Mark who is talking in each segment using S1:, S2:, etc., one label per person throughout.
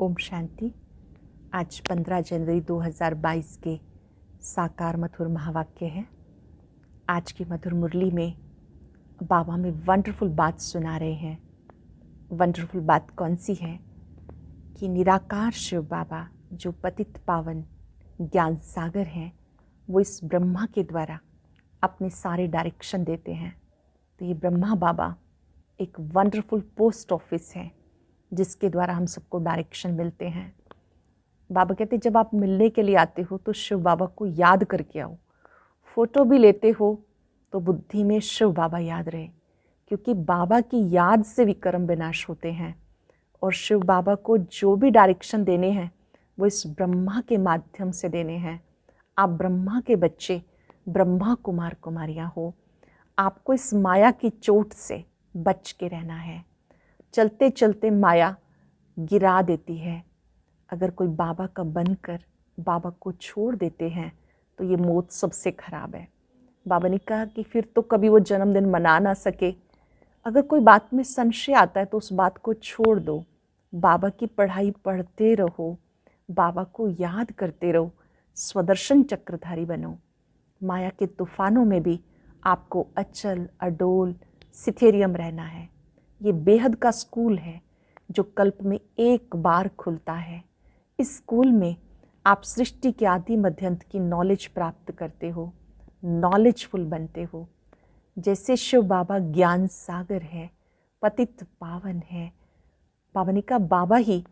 S1: ओम शांति। आज 15 जनवरी 2022 के साकार मधुर महावाक्य है। आज की मधुर मुरली में बाबा हमें वंडरफुल बात सुना रहे हैं। वंडरफुल बात कौन सी है कि निराकार शिव बाबा जो पतित पावन ज्ञान सागर हैं, वो इस ब्रह्मा के द्वारा अपने सारे डायरेक्शन देते हैं। तो ये ब्रह्मा बाबा एक वंडरफुल पोस्ट ऑफिस है जिसके द्वारा हम सबको डायरेक्शन मिलते हैं। बाबा कहते जब आप मिलने के लिए आते हो तो शिव बाबा को याद करके आओ। फोटो भी लेते हो तो बुद्धि में शिव बाबा याद रहे, क्योंकि बाबा की याद से विक्रम विनाश होते हैं। और शिव बाबा को जो भी डायरेक्शन देने हैं वो इस ब्रह्मा के माध्यम से देने हैं। आप ब्रह्मा के बच्चे, ब्रह्मा कुमार कुमारियाँ हो। आपको इस माया की चोट से बच के रहना है। चलते चलते माया गिरा देती है। अगर कोई बाबा का बनकर बाबा को छोड़ देते हैं तो ये मौत सबसे खराब है। बाबा ने कहा कि फिर तो कभी वो जन्मदिन मना ना सके। अगर कोई बात में संशय आता है तो उस बात को छोड़ दो। बाबा की पढ़ाई पढ़ते रहो, बाबा को याद करते रहो, स्वदर्शन चक्रधारी बनो। माया के तूफानों में भी आपको अचल अडोल सिथेरियम रहना है। ये बेहद का स्कूल है जो कल्प में एक बार खुलता है। इस स्कूल में आप सृष्टि के आदि मध्यंत की नॉलेज प्राप्त करते हो, नॉलेजफुल बनते हो। जैसे शिव बाबा ज्ञान सागर है, पतित पावन है। बाबा ने कहा बाबा ही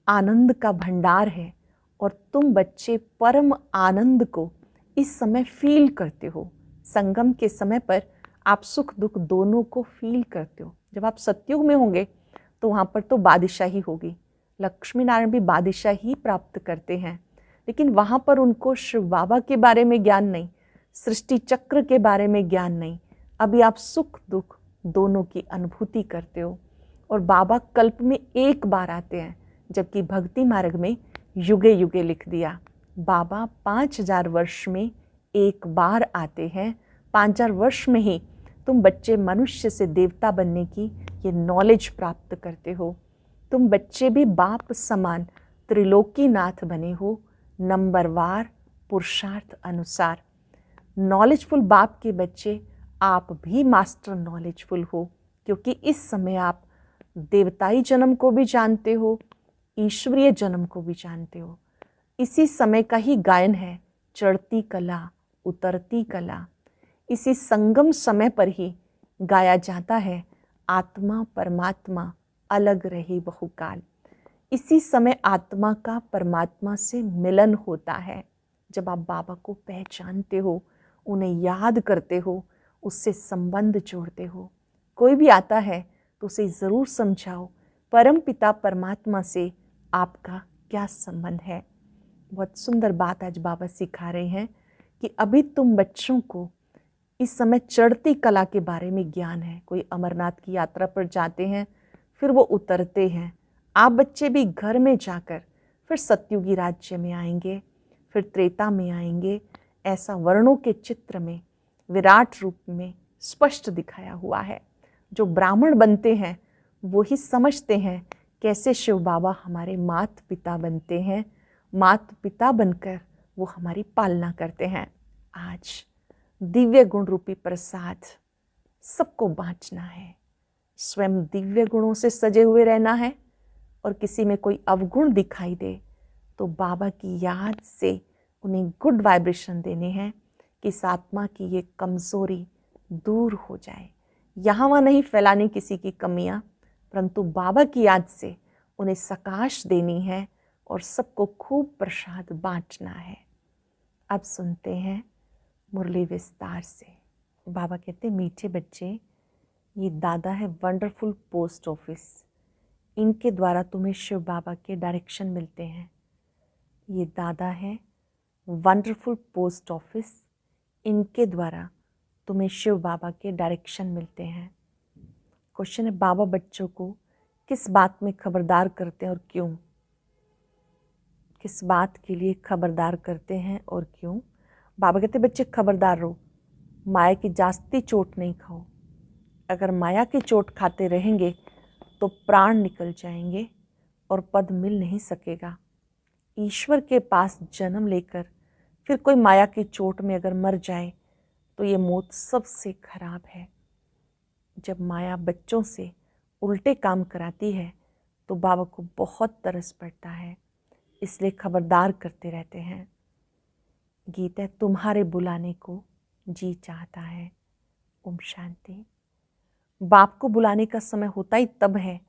S1: आनंद का भंडार है और तुम बच्चे परम आनंद को इस समय फील करते हो। संगम के समय पर आप सुख दुख दोनों को फील करते हो। जब आप सतयुग में होंगे तो वहाँ पर तो बादशाही होगी। लक्ष्मी नारायण भी बादशाही प्राप्त करते हैं, लेकिन वहाँ पर उनको शिव बाबा के बारे में ज्ञान नहीं, सृष्टि चक्र के बारे में ज्ञान नहीं। अभी आप सुख दुख दोनों की अनुभूति करते हो। और बाबा कल्प में एक बार आते हैं, जबकि भक्ति मार्ग में युगे युगे लिख दिया। बाबा 5000 वर्ष में एक बार आते हैं। 5000 वर्ष में ही तुम बच्चे मनुष्य से देवता बनने की ये नॉलेज प्राप्त करते हो। तुम बच्चे भी बाप समान त्रिलोकी नाथ बने हो, नंबरवार पुरुषार्थ अनुसार। नॉलेजफुल बाप के बच्चे आप भी मास्टर नॉलेजफुल हो, क्योंकि इस समय आप देवताई जन्म को भी जानते हो, ईश्वरीय जन्म को भी जानते हो। इसी समय का ही गायन है चढ़ती कला उतरती कला। इसी संगम समय पर ही गाया जाता है आत्मा परमात्मा अलग रहे बहुकाल। इसी समय आत्मा का परमात्मा से मिलन होता है। जब आप बाबा को पहचानते हो, उन्हें याद करते हो, उससे संबंध जोड़ते हो। कोई भी आता है तो उसे ज़रूर समझाओ परम पिता परमात्मा से आपका क्या संबंध है। बहुत सुंदर बात आज बाबा सिखा रहे हैं कि अभी तुम बच्चों को इस समय चढ़ती कला के बारे में ज्ञान है। कोई अमरनाथ की यात्रा पर जाते हैं, फिर वो उतरते हैं। आप बच्चे भी घर में जाकर फिर सतयुगी राज्य में आएंगे, फिर त्रेता में आएंगे। ऐसा वर्णों के चित्र में विराट रूप में स्पष्ट दिखाया हुआ है। जो ब्राह्मण बनते हैं वो ही समझते हैं कैसे शिव बाबा हमारे माता पिता बनते हैं। माता पिता बनकर वो हमारी पालना करते हैं। आज दिव्य गुण रूपी प्रसाद सबको बांटना है। स्वयं दिव्य गुणों से सजे हुए रहना है, और किसी में कोई अवगुण दिखाई दे तो बाबा की याद से उन्हें गुड वाइब्रेशन देने हैं कि इस आत्मा की ये कमज़ोरी दूर हो जाए। यहाँ वहाँ नहीं फैलानी किसी की कमियाँ, परंतु बाबा की याद से उन्हें सकाश देनी है और सबको खूब प्रसाद बांटना है। अब सुनते हैं मुरली विस्तार से। बाबा कहते मीठे बच्चे, ये दादा है वंडरफुल पोस्ट ऑफिस। इनके द्वारा तुम्हें शिव बाबा के डायरेक्शन मिलते हैं। ये दादा है वंडरफुल पोस्ट ऑफिस। इनके द्वारा तुम्हें शिव बाबा के डायरेक्शन मिलते हैं। क्वेश्चन है, बाबा बच्चों को किस बात में खबरदार करते हैं और क्यों? किस बात के लिए खबरदार करते हैं और क्यों? बाबा कहते बच्चे खबरदार रहो, माया की जास्ती चोट नहीं खाओ। अगर माया की चोट खाते रहेंगे तो प्राण निकल जाएंगे, और पद मिल नहीं सकेगा। ईश्वर के पास जन्म लेकर फिर कोई माया की चोट में अगर मर जाए तो ये मौत सबसे खराब है। जब माया बच्चों से उल्टे काम कराती है तो बाबा को बहुत तरस पड़ता है, इसलिए खबरदार करते रहते हैं। गीत है, तुम्हारे बुलाने को जी चाहता है। ओम शांति। बाप को बुलाने का समय होता ही तब है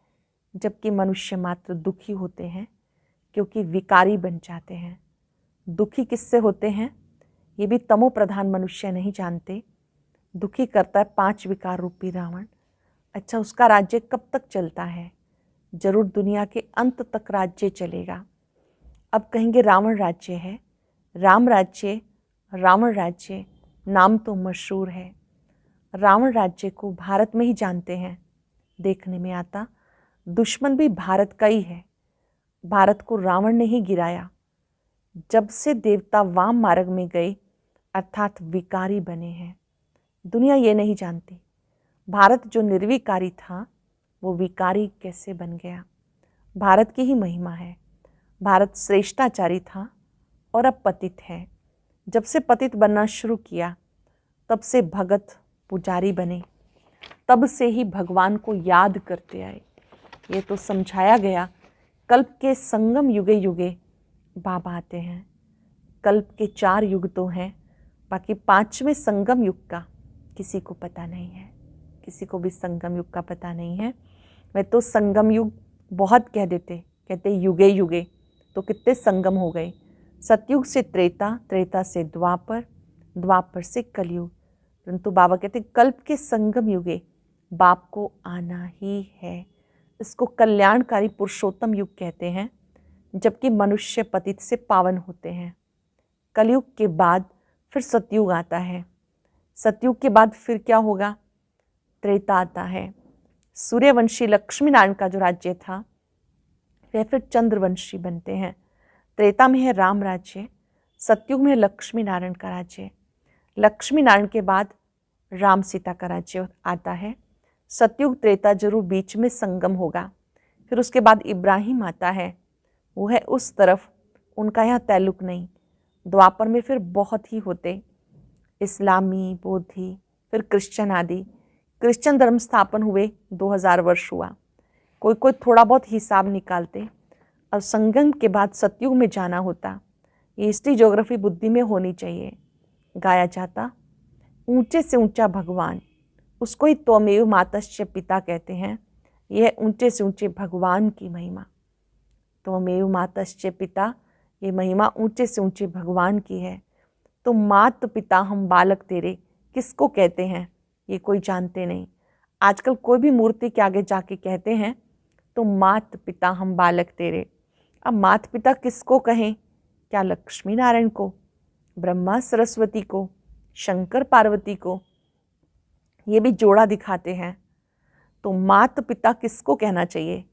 S1: जबकि मनुष्य मात्र दुखी होते हैं, क्योंकि विकारी बन जाते हैं। दुखी किससे होते हैं ये भी तमो प्रधान मनुष्य नहीं जानते। दुखी करता है 5 विकार रूपी रावण। अच्छा, उसका राज्य कब तक चलता है? जरूर दुनिया के अंत तक राज्य चलेगा। अब कहेंगे रावण राज्य है, राम राज्य, रावण राज्य, नाम तो मशहूर है। रावण राज्य को भारत में ही जानते हैं। देखने में आता दुश्मन भी भारत का ही है। भारत को रावण ने ही गिराया। जब से देवता वाम मार्ग में गए अर्थात विकारी बने हैं। दुनिया ये नहीं जानती भारत जो निर्विकारी था वो विकारी कैसे बन गया। भारत की ही महिमा है। भारत श्रेष्ठाचारी था और अब पतित है। जब से पतित बनना शुरू किया तब से भगत पुजारी बने, तब से ही भगवान को याद करते आए। ये तो समझाया गया। कल्प के संगम युगे युगे बाबा आते हैं। कल्प के 4 युग तो हैं, बाकी 5वें संगम युग का किसी को पता नहीं है। किसी को भी संगम युग का पता नहीं है। वह तो संगम युग बहुत कह देते, कहते युगे युगे, तो कितने संगम हो गए। सतयुग से त्रेता, त्रेता से द्वापर, द्वापर से कलयुग। परंतु बाबा कहते कल्प के संगम युगे बाप को आना ही है। इसको कल्याणकारी पुरुषोत्तम युग कहते हैं, जबकि मनुष्य पतित से पावन होते हैं। कलयुग के बाद फिर सतयुग आता है। सतयुग के बाद फिर क्या होगा? त्रेता आता है। सूर्यवंशी लक्ष्मी नारायण का जो राज्य था वह फिर चंद्रवंशी बनते हैं। त्रेता में है राम राज्य, सतयुग में लक्ष्मी नारायण का राज्य। लक्ष्मी नारायण के बाद राम सीता का राज्य आता है। सतयुग त्रेता जरूर बीच में संगम होगा। फिर उसके बाद इब्राहिम आता है, वो है उस तरफ, उनका यहाँ तैल्लुक नहीं। द्वापर में फिर बहुत ही होते, इस्लामी, बौद्धि, फिर क्रिश्चियन आदि। क्रिश्चियन धर्म स्थापन हुए 2000 वर्ष हुआ। कोई कोई थोड़ा बहुत हिसाब निकालते। अब संगम के बाद सतयुग में जाना होता। ये हिस्ट्री ज्योग्राफी बुद्धि में होनी चाहिए। गाया जाता ऊंचे से ऊंचा भगवान, उसको ही त्वमेव मातश्च पिता कहते हैं। यह ऊंचे से ऊंचे भगवान की महिमा। त्वमेव मातश्च पिता, ये महिमा ऊंचे से ऊंचे भगवान की है। तो मात पिता हम बालक तेरे किसको कहते हैं ये कोई जानते नहीं। आजकल कोई भी मूर्ति के आगे जाके कहते हैं तो मात पिता हम बालक तेरे। अब मात पिता किसको कहें? क्या लक्ष्मी नारायण को, ब्रह्मा सरस्वती को, शंकर पार्वती को? ये भी जोड़ा दिखाते हैं। तो मात पिता किसको कहना चाहिए?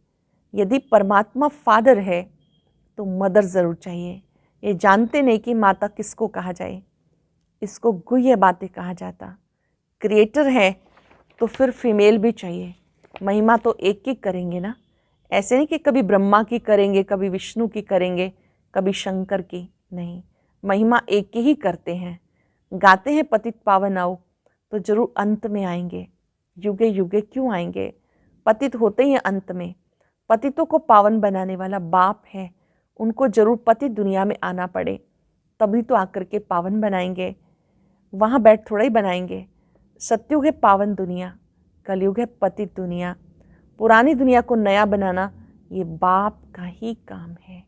S1: यदि परमात्मा फादर है तो मदर ज़रूर चाहिए। ये जानते नहीं कि माता किसको कहा जाए। इसको गुह्य बातें कहा जाता। क्रिएटर है तो फिर फीमेल भी चाहिए। महिमा तो एक ही करेंगे ना। ऐसे नहीं कि कभी ब्रह्मा की करेंगे, कभी विष्णु की करेंगे, कभी शंकर की, नहीं। महिमा एक ही करते हैं। गाते हैं पतित पावन आओ, तो जरूर अंत में आएंगे। युगे युगे क्यों आएंगे? पतित होते ही अंत में। पतितों को पावन बनाने वाला बाप है, उनको जरूर पतित दुनिया में आना पड़े, तभी तो आकर के पावन बनाएंगे। वहाँ बैठ थोड़ा ही बनाएंगे। सतयुग है पावन दुनिया, कलयुग है पतित दुनिया। पुरानी दुनिया को नया बनाना ये बाप का ही काम है।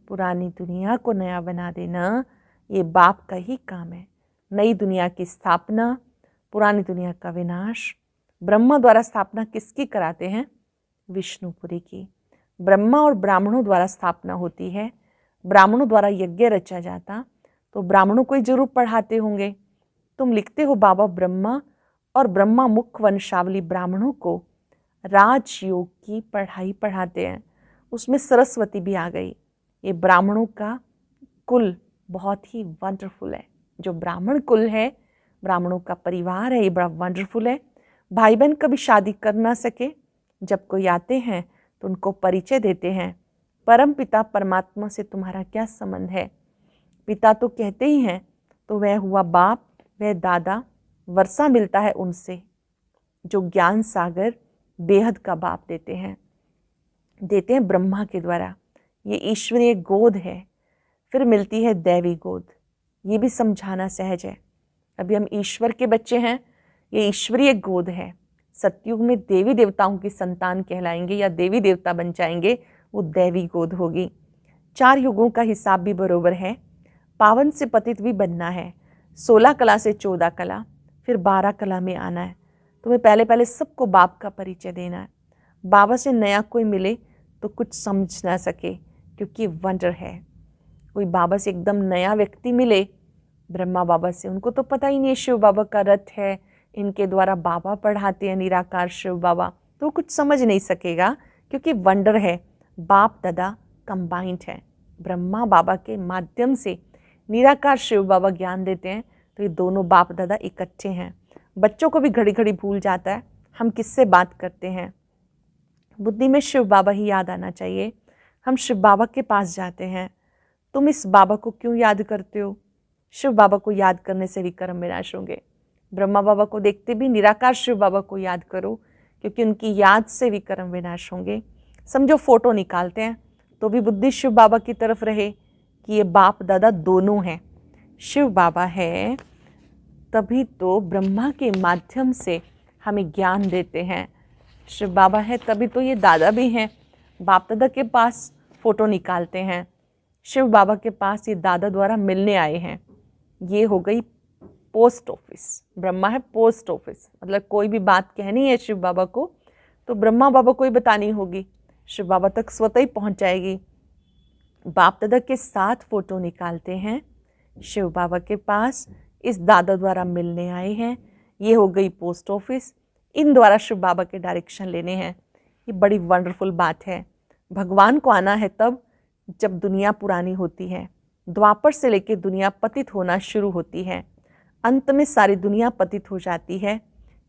S1: पुरानी दुनिया को नया बना देना ये बाप का ही काम है। नई दुनिया की स्थापना, पुरानी दुनिया का विनाश। ब्रह्मा द्वारा स्थापना किसकी कराते हैं? विष्णुपुरी की। ब्रह्मा और ब्राह्मणों द्वारा स्थापना होती है। ब्राह्मणों द्वारा यज्ञ रचा जाता तो ब्राह्मणों को ही जरूर पढ़ाते होंगे। तुम लिखते हो बाबा ब्रह्मा और ब्रह्मा मुख्य वंशावली ब्राह्मणों को राजयोग की पढ़ाई पढ़ाते हैं। उसमें सरस्वती भी आ गई। ये ब्राह्मणों का कुल बहुत ही वंडरफुल है। जो ब्राह्मण कुल है, ब्राह्मणों का परिवार है, ये बड़ा वंडरफुल है। भाई बहन कभी शादी कर ना सके, जब कोई आते हैं तो उनको परिचय देते हैं परम पिता परमात्मा से तुम्हारा क्या संबंध है? पिता तो कहते ही हैं, तो वह हुआ बाप, वह दादा, वर्षा मिलता है उनसे जो ज्ञान सागर बेहद का बाप देते हैं ब्रह्मा के द्वारा। ये ईश्वरीय गोद है। फिर मिलती है दैवी गोद। ये भी समझाना सहज है। अभी हम ईश्वर के बच्चे हैं, ये ईश्वरीय गोद है। सतयुग में देवी देवताओं की संतान कहलाएंगे या देवी देवता बन जाएंगे, वो दैवी गोद होगी। 4 युगों का हिसाब भी बरोबर है। पावन से पतित भी बनना है। 16 कला से 14 कला, फिर 12 कला में आना है। तुम्हें पहले पहले सबको बाप का परिचय देना है। बाबा से नया कोई मिले तो कुछ समझ ना सके, क्योंकि वंडर है। कोई बाबा से एकदम नया व्यक्ति मिले, ब्रह्मा बाबा से, उनको तो पता ही नहीं शिव बाबा का रथ है, इनके द्वारा बाबा पढ़ाते हैं निराकार शिव बाबा, तो कुछ समझ नहीं सकेगा, क्योंकि वंडर है। बाप दादा कंबाइंड है। ब्रह्मा बाबा के माध्यम से निराकार शिव बाबा ज्ञान देते हैं, तो ये दोनों बाप दादा इकट्ठे हैं। बच्चों को भी घड़ी घड़ी भूल जाता है हम किससे बात करते हैं। बुद्धि में शिव बाबा ही याद आना चाहिए। हम शिव बाबा के पास जाते हैं। तुम इस बाबा को क्यों याद करते हो? शिव बाबा को याद करने से विक्रम विनाश होंगे। ब्रह्मा बाबा को देखते भी निराकार शिव बाबा को याद करो, क्योंकि उनकी याद से विक्रम विनाश होंगे। समझो फोटो निकालते हैं तो भी बुद्धि शिव बाबा की तरफ रहे कि ये बाप दादा दोनों हैं। शिव बाबा है तभी तो ब्रह्मा के माध्यम से हमें ज्ञान देते हैं। शिव बाबा है तभी तो ये दादा भी हैं। बाप दादा के पास फोटो निकालते हैं, शिव बाबा के पास ये दादा द्वारा मिलने आए हैं। ये हो गई पोस्ट ऑफिस। ब्रह्मा है पोस्ट ऑफिस, मतलब कोई भी बात कहनी है शिव बाबा को तो ब्रह्मा बाबा को ही बतानी होगी, शिव बाबा तक स्वतः ही पहुंच जाएगी। बाप दादा के साथ फोटो निकालते हैं, शिव बाबा के पास इस दादा द्वारा मिलने आए हैं। ये हो गई पोस्ट ऑफिस। इन द्वारा शिव बाबा के डायरेक्शन लेने हैं। ये बड़ी वंडरफुल बात है। भगवान को आना है तब जब दुनिया पुरानी होती है। द्वापर से लेकर दुनिया पतित होना शुरू होती है, अंत में सारी दुनिया पतित हो जाती है।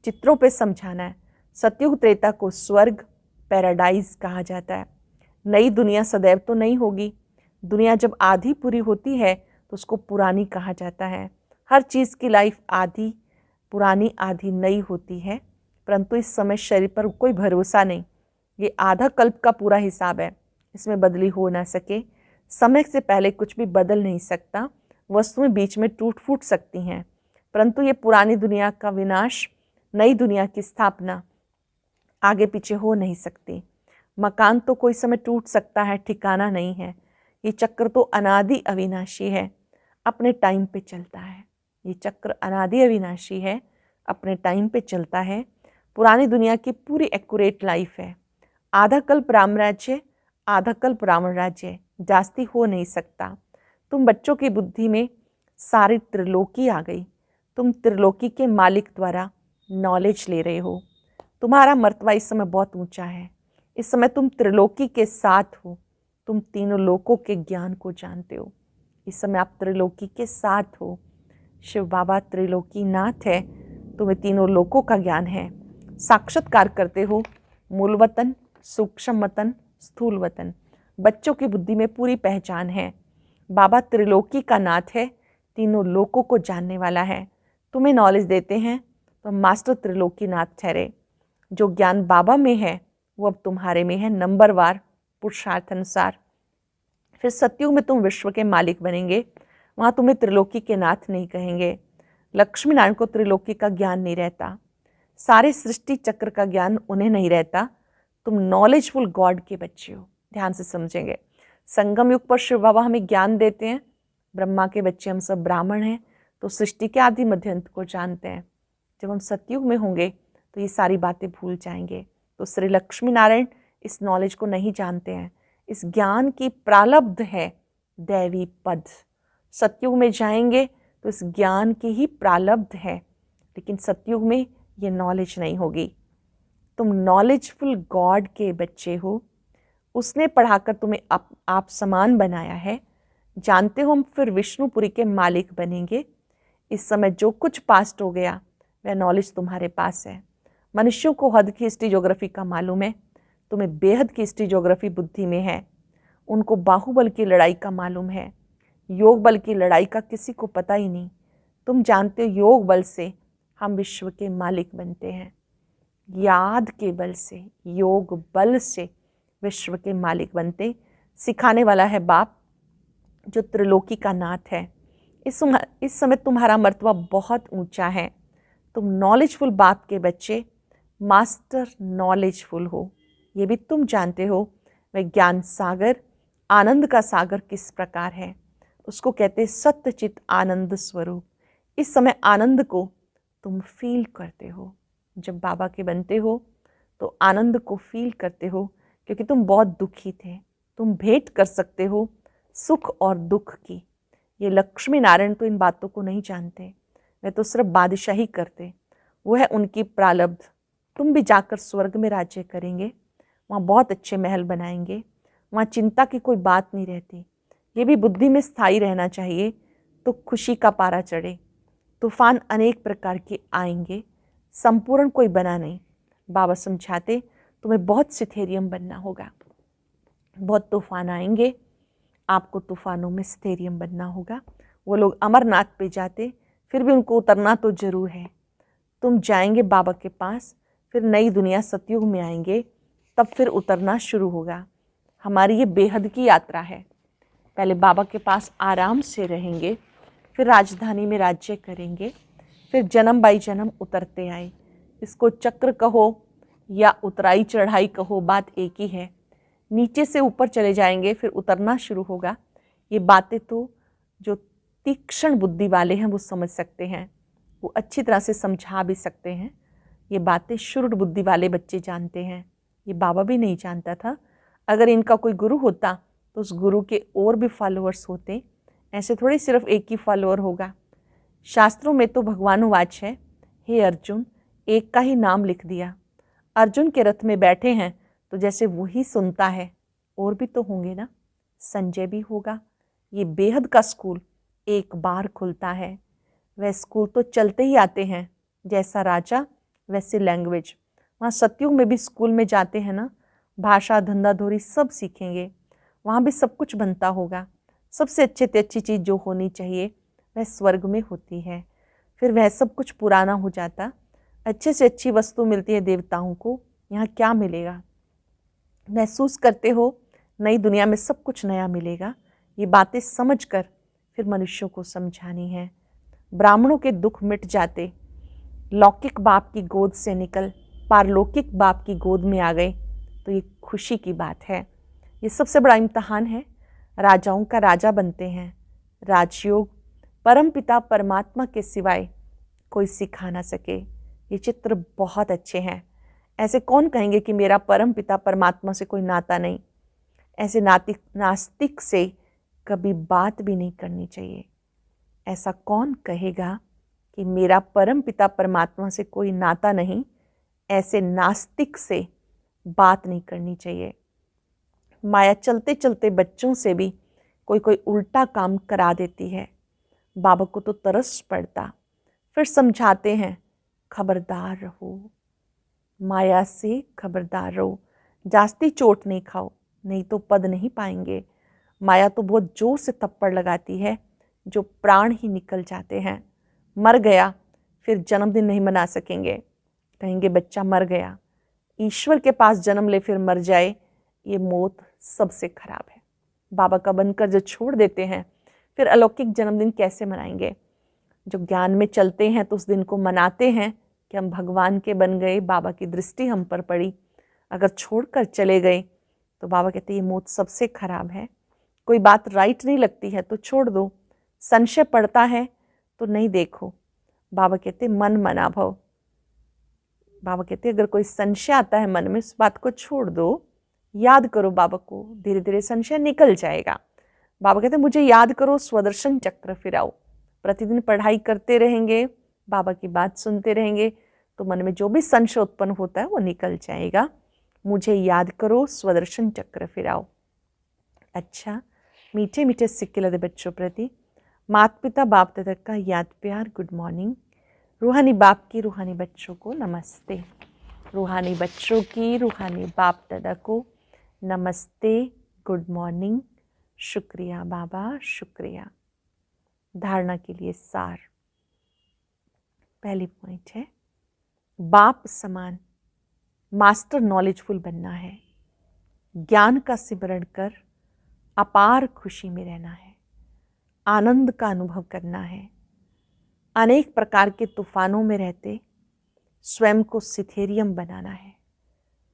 S1: चित्रों पे समझाना है। सतयुग त्रेता को स्वर्ग पैराडाइज कहा जाता है। नई दुनिया सदैव तो नहीं होगी। दुनिया जब आधी पूरी होती है तो उसको पुरानी कहा जाता है। हर चीज़ की लाइफ आधी पुरानी आधी नई होती है, परंतु इस समय शरीर पर कोई भरोसा नहीं। ये आधा कल्प का पूरा हिसाब है, इसमें बदली हो ना सके। समय से पहले कुछ भी बदल नहीं सकता। वस्तुएं बीच में टूट फूट सकती हैं, परंतु ये पुरानी दुनिया का विनाश, नई दुनिया की स्थापना आगे पीछे हो नहीं सकती। मकान तो कोई समय टूट सकता है, ठिकाना नहीं है। ये चक्र तो अनादि अविनाशी है, अपने टाइम पे चलता है। ये चक्र अनादि अविनाशी है, अपने टाइम पे चलता है। पुरानी दुनिया की पूरी एक्यूरेट लाइफ है। आधा कल्प राम राज्य, आधा कल्प रावण राज्य, जास्ती हो नहीं सकता। तुम बच्चों की बुद्धि में सारी त्रिलोकी आ गई। तुम त्रिलोकी के मालिक द्वारा नॉलेज ले रहे हो। तुम्हारा मर्तबा इस समय बहुत ऊंचा है। इस समय तुम त्रिलोकी के साथ हो। तुम तीनों लोकों के ज्ञान को जानते हो। इस समय आप त्रिलोकी के साथ हो। शिव बाबा त्रिलोकी नाथ है। तुम्हें तीनों लोकों का ज्ञान है। साक्षात्कार करते हो मूल वतन, सूक्ष्म वतन, स्थूल वतन। बच्चों की बुद्धि में पूरी पहचान है। बाबा त्रिलोकी का नाथ है, तीनों लोकों को जानने वाला है। तुम्हें नॉलेज देते हैं तो मास्टर त्रिलोकी नाथ ठहरे। जो ज्ञान बाबा में है वो अब तुम्हारे में है, नंबरवार पुरुषार्थ अनुसार। फिर सतयुग में तुम विश्व के मालिक बनेंगे। वहाँ तुम्हें त्रिलोकी के नाथ नहीं कहेंगे। लक्ष्मी नारायण को त्रिलोकी का ज्ञान नहीं रहता। सारे सृष्टि चक्र का ज्ञान उन्हें नहीं रहता। तुम नॉलेजफुल गॉड के बच्चे हो। ध्यान से समझेंगे। संगम युग पर शिव बाबा हमें ज्ञान देते हैं। ब्रह्मा के बच्चे हम सब ब्राह्मण हैं, तो सृष्टि के आदि मध्य अंत को जानते हैं। जब हम सतयुग में होंगे तो ये सारी बातें भूल जाएंगे। तो श्री लक्ष्मी नारायण इस नॉलेज को नहीं जानते हैं। इस ज्ञान की प्रालब्ध है दैवी पद। सतयुग में जाएंगे तो इस ज्ञान की ही प्रालब्ध है, लेकिन सतयुग में ये नॉलेज नहीं होगी। तुम नॉलेजफुल गॉड के बच्चे हो। उसने पढ़ाकर तुम्हें आप समान बनाया है। जानते हो हम फिर विष्णुपुरी के मालिक बनेंगे। इस समय जो कुछ पास्ट हो गया वह नॉलेज तुम्हारे पास है। मनुष्यों को हद की हिस्ट्री ज्योग्राफी का मालूम है, तुम्हें बेहद की हिस्ट्री ज्योग्राफी बुद्धि में है। उनको बाहुबल की लड़ाई का मालूम है, योग बल की लड़ाई का किसी को पता ही नहीं। तुम जानते हो योग बल से हम विश्व के मालिक बनते हैं, याद के बल से, योग बल से विश्व के मालिक बनते। सिखाने वाला है बाप जो त्रिलोकी का नाथ है। इस समय तुम्हारा मर्तबा बहुत ऊंचा है। तुम नॉलेजफुल बाप के बच्चे, मास्टर नॉलेजफुल हो, ये भी तुम जानते हो। वह ज्ञान सागर, आनंद का सागर किस प्रकार है, उसको कहते सत्यचित आनंद स्वरूप। इस समय आनंद को तुम फील करते हो। जब बाबा के बनते हो तो आनंद को फील करते हो, क्योंकि तुम बहुत दुखी थे। तुम भेंट कर सकते हो सुख और दुख की। ये लक्ष्मी नारायण तो इन बातों को नहीं जानते, वे तो सिर्फ बादशाही करते, वो है उनकी प्रारब्ध। तुम भी जाकर स्वर्ग में राज्य करेंगे, वहाँ बहुत अच्छे महल बनाएंगे, वहाँ चिंता की कोई बात नहीं रहती। ये भी बुद्धि में स्थायी रहना चाहिए तो खुशी का पारा चढ़े। तूफान अनेक प्रकार के आएंगे, संपूर्ण कोई बना नहीं। बाबा समझाते तुम्हें बहुत सिथेरियम बनना होगा। बहुत तूफान आएंगे, आपको तूफानों में स्थैर्यम बनना होगा। वो लोग अमरनाथ पे जाते, फिर भी उनको उतरना तो जरूर है। तुम जाएंगे बाबा के पास, फिर नई दुनिया सतयुग में आएंगे, तब फिर उतरना शुरू होगा। हमारी ये बेहद की यात्रा है। पहले बाबा के पास आराम से रहेंगे, फिर राजधानी में राज्य करेंगे, फिर जन्म बाई जन्म उतरते आए। इसको चक्र कहो या उतराई चढ़ाई कहो, बात एक ही है। नीचे से ऊपर चले जाएंगे, फिर उतरना शुरू होगा। ये बातें तो जो तीक्ष्ण बुद्धि वाले हैं वो समझ सकते हैं, वो अच्छी तरह से समझा भी सकते हैं। ये बातें शुरुड बुद्धि वाले बच्चे जानते हैं। ये बाबा भी नहीं जानता था। अगर इनका कोई गुरु होता तो उस गुरु के और भी फॉलोअर्स होते, ऐसे थोड़ी सिर्फ एक ही फॉलोअर होगा। शास्त्रों में तो भगवानुवाच है, हे अर्जुन, एक का ही नाम लिख दिया। अर्जुन के रथ में बैठे हैं तो जैसे वही सुनता है, और भी तो होंगे ना, संजय भी होगा। ये बेहद का स्कूल एक बार खुलता है। वह स्कूल तो चलते ही आते हैं, जैसा राजा वैसे लैंग्वेज। वहाँ सतयुग में भी स्कूल में जाते हैं ना, भाषा धंधाधोरी सब सीखेंगे। वहाँ भी सब कुछ बनता होगा। सबसे अच्छे से अच्छी चीज़ जो होनी चाहिए वह स्वर्ग में होती है। फिर वह सब कुछ पुराना हो जाता, अच्छे से अच्छी वस्तु मिलती है देवताओं को। यहाँ क्या मिलेगा? महसूस करते हो नई दुनिया में सब कुछ नया मिलेगा। ये बातें समझकर फिर मनुष्यों को समझानी है। ब्राह्मणों के दुख मिट जाते, लौकिक बाप की गोद से निकल पारलौकिक बाप की गोद में आ गए तो ये खुशी की बात है। ये सबसे बड़ा इम्तहान है। राजाओं का राजा बनते हैं। राजयोग परमपिता परमात्मा के सिवाय कोई सिखा ना सके। ये चित्र बहुत अच्छे हैं। ऐसे कौन कहेंगे कि मेरा परम पिता परमात्मा से कोई नाता नहीं? ऐसे नास्तिक से कभी बात भी नहीं करनी चाहिए। ऐसा कौन कहेगा कि मेरा परम पिता परमात्मा से कोई नाता नहीं? ऐसे नास्तिक से बात नहीं करनी चाहिए। माया चलते चलते बच्चों से भी कोई कोई उल्टा काम करा देती है। बाबा को तो तरस पड़ता, फिर समझाते हैं खबरदार रहो, माया से खबरदार रहो, जास्ती चोट नहीं खाओ, नहीं तो पद नहीं पाएंगे। माया तो बहुत जोर से थप्पड़ लगाती है, जो प्राण ही निकल जाते हैं। मर गया फिर जन्मदिन नहीं मना सकेंगे, कहेंगे बच्चा मर गया। ईश्वर के पास जन्म ले फिर मर जाए, ये मौत सबसे खराब है। बाबा का बनकर जो छोड़ देते हैं फिर अलौकिक जन्मदिन कैसे मनाएंगे? जो ज्ञान में चलते हैं तो उस दिन को मनाते हैं कि हम भगवान के बन गए, बाबा की दृष्टि हम पर पड़ी। अगर छोड़कर चले गए तो बाबा कहते हैं ये मौत सबसे खराब है। कोई बात राइट नहीं लगती है तो छोड़ दो, संशय पड़ता है तो नहीं देखो। बाबा कहते मन मना भव। बाबा कहते अगर कोई संशय आता है मन में, उस बात को छोड़ दो, याद करो बाबा को, धीरे धीरे संशय निकल जाएगा। बाबा कहते मुझे याद करो, स्वदर्शन चक्र फिराओ। प्रतिदिन पढ़ाई करते रहेंगे, बाबा की बात सुनते रहेंगे तो मन में जो भी संशय उत्पन्न होता है वो निकल जाएगा। मुझे याद करो, स्वदर्शन चक्र फिराओ। अच्छा, मीठे मीठे सिक्के लदे बच्चों प्रति माता पिता बाप दादा का याद प्यार गुड मॉर्निंग। रूहानी बाप की रूहानी बच्चों को नमस्ते। रूहानी बच्चों की रूहानी बाप दादा को नमस्ते, गुड मॉर्निंग। शुक्रिया बाबा, शुक्रिया। धारणा के लिए सार। पहली पॉइंट है, बाप समान मास्टर नॉलेजफुल बनना है। ज्ञान का सिमरण कर अपार खुशी में रहना है। आनंद का अनुभव करना है। अनेक प्रकार के तूफानों में रहते स्वयं को सिथेरियम बनाना है।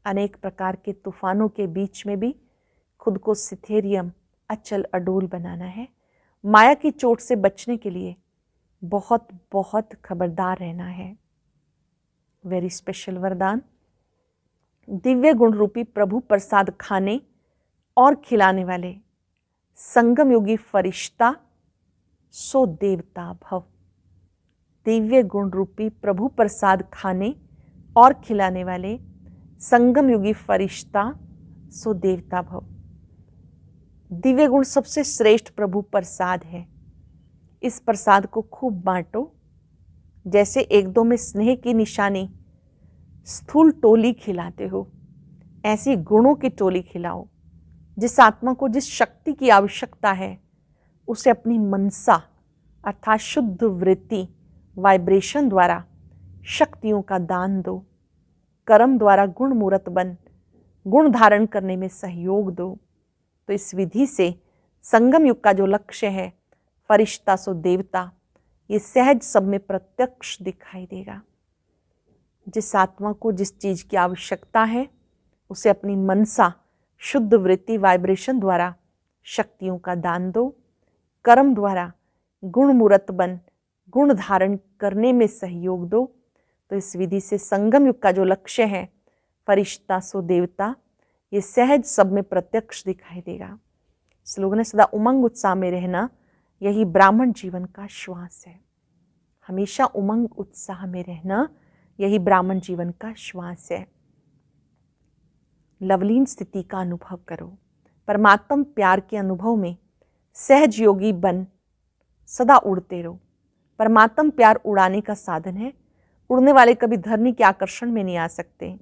S1: अनेक प्रकार के तूफानों के बीच में भी खुद को सिथेरियम अचल अडोल बनाना है। माया की चोट से बचने के लिए बहुत बहुत खबरदार रहना है। वेरी स्पेशल वरदान, दिव्य गुण रूपी प्रभु प्रसाद खाने और खिलाने वाले संगम योगी फरिश्ता सो देवता भव। दिव्य गुण रूपी प्रभु प्रसाद खाने और खिलाने वाले संगम योगी फरिश्ता सो देवता भव। दिव्य गुण सबसे श्रेष्ठ प्रभु प्रसाद है। इस प्रसाद को खूब बांटो। जैसे एक दो में स्नेह की निशानी स्थूल टोली खिलाते हो, ऐसी गुणों की टोली खिलाओ। जिस आत्मा को जिस शक्ति की आवश्यकता है उसे अपनी मनसा अर्थात शुद्ध वृत्ति वाइब्रेशन द्वारा शक्तियों का दान दो। कर्म द्वारा गुण मूर्त बन गुण धारण करने में सहयोग दो। तो इस विधि से संगम युग का जो लक्ष्य है फरिश्ता सो देवता, ये सहज सब में प्रत्यक्ष दिखाई देगा। जिस आत्मा को जिस चीज की आवश्यकता है उसे अपनी मनसा शुद्ध वृत्ति वाइब्रेशन द्वारा शक्तियों का दान दो। कर्म द्वारा गुण मूर्त बन गुण धारण करने में सहयोग दो। तो इस विधि से संगम युग का जो लक्ष्य है फरिश्ता सो देवता, ये सहज सब में प्रत्यक्ष दिखाई देगा। स्लोगन है, सदा उमंग उत्साह में रहना यही ब्राह्मण जीवन का श्वास है। हमेशा उमंग उत्साह में रहना यही ब्राह्मण जीवन का श्वास है। लवलीन स्थिति का अनुभव करो। परमात्म प्यार के अनुभव में सहज योगी बन सदा उड़ते रहो। परमात्म प्यार उड़ाने का साधन है। उड़ने वाले कभी धरनी के आकर्षण में नहीं आ सकते।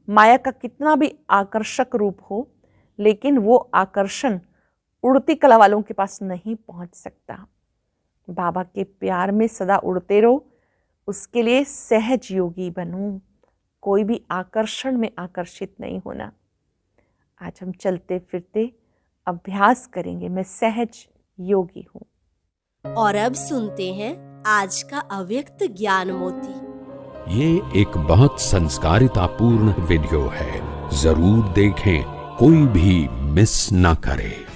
S1: माया का कितना भी आकर्षक रूप हो, लेकिन वो आकर्षण उड़ती कला वालों के पास नहीं पहुंच सकता। बाबा के प्यार में सदा उड़ते रहो, उसके लिए सहज योगी बनो। कोई भी आकर्षण में आकर्षित नहीं होना। आज हम चलते फिरते अभ्यास करेंगे, मैं सहज योगी हूँ।
S2: और अब सुनते हैं आज का अव्यक्त ज्ञान मोती।
S3: ये एक बहुत संस्कारितापूर्ण वीडियो है, जरूर देखें, कोई भी मिस ना करे।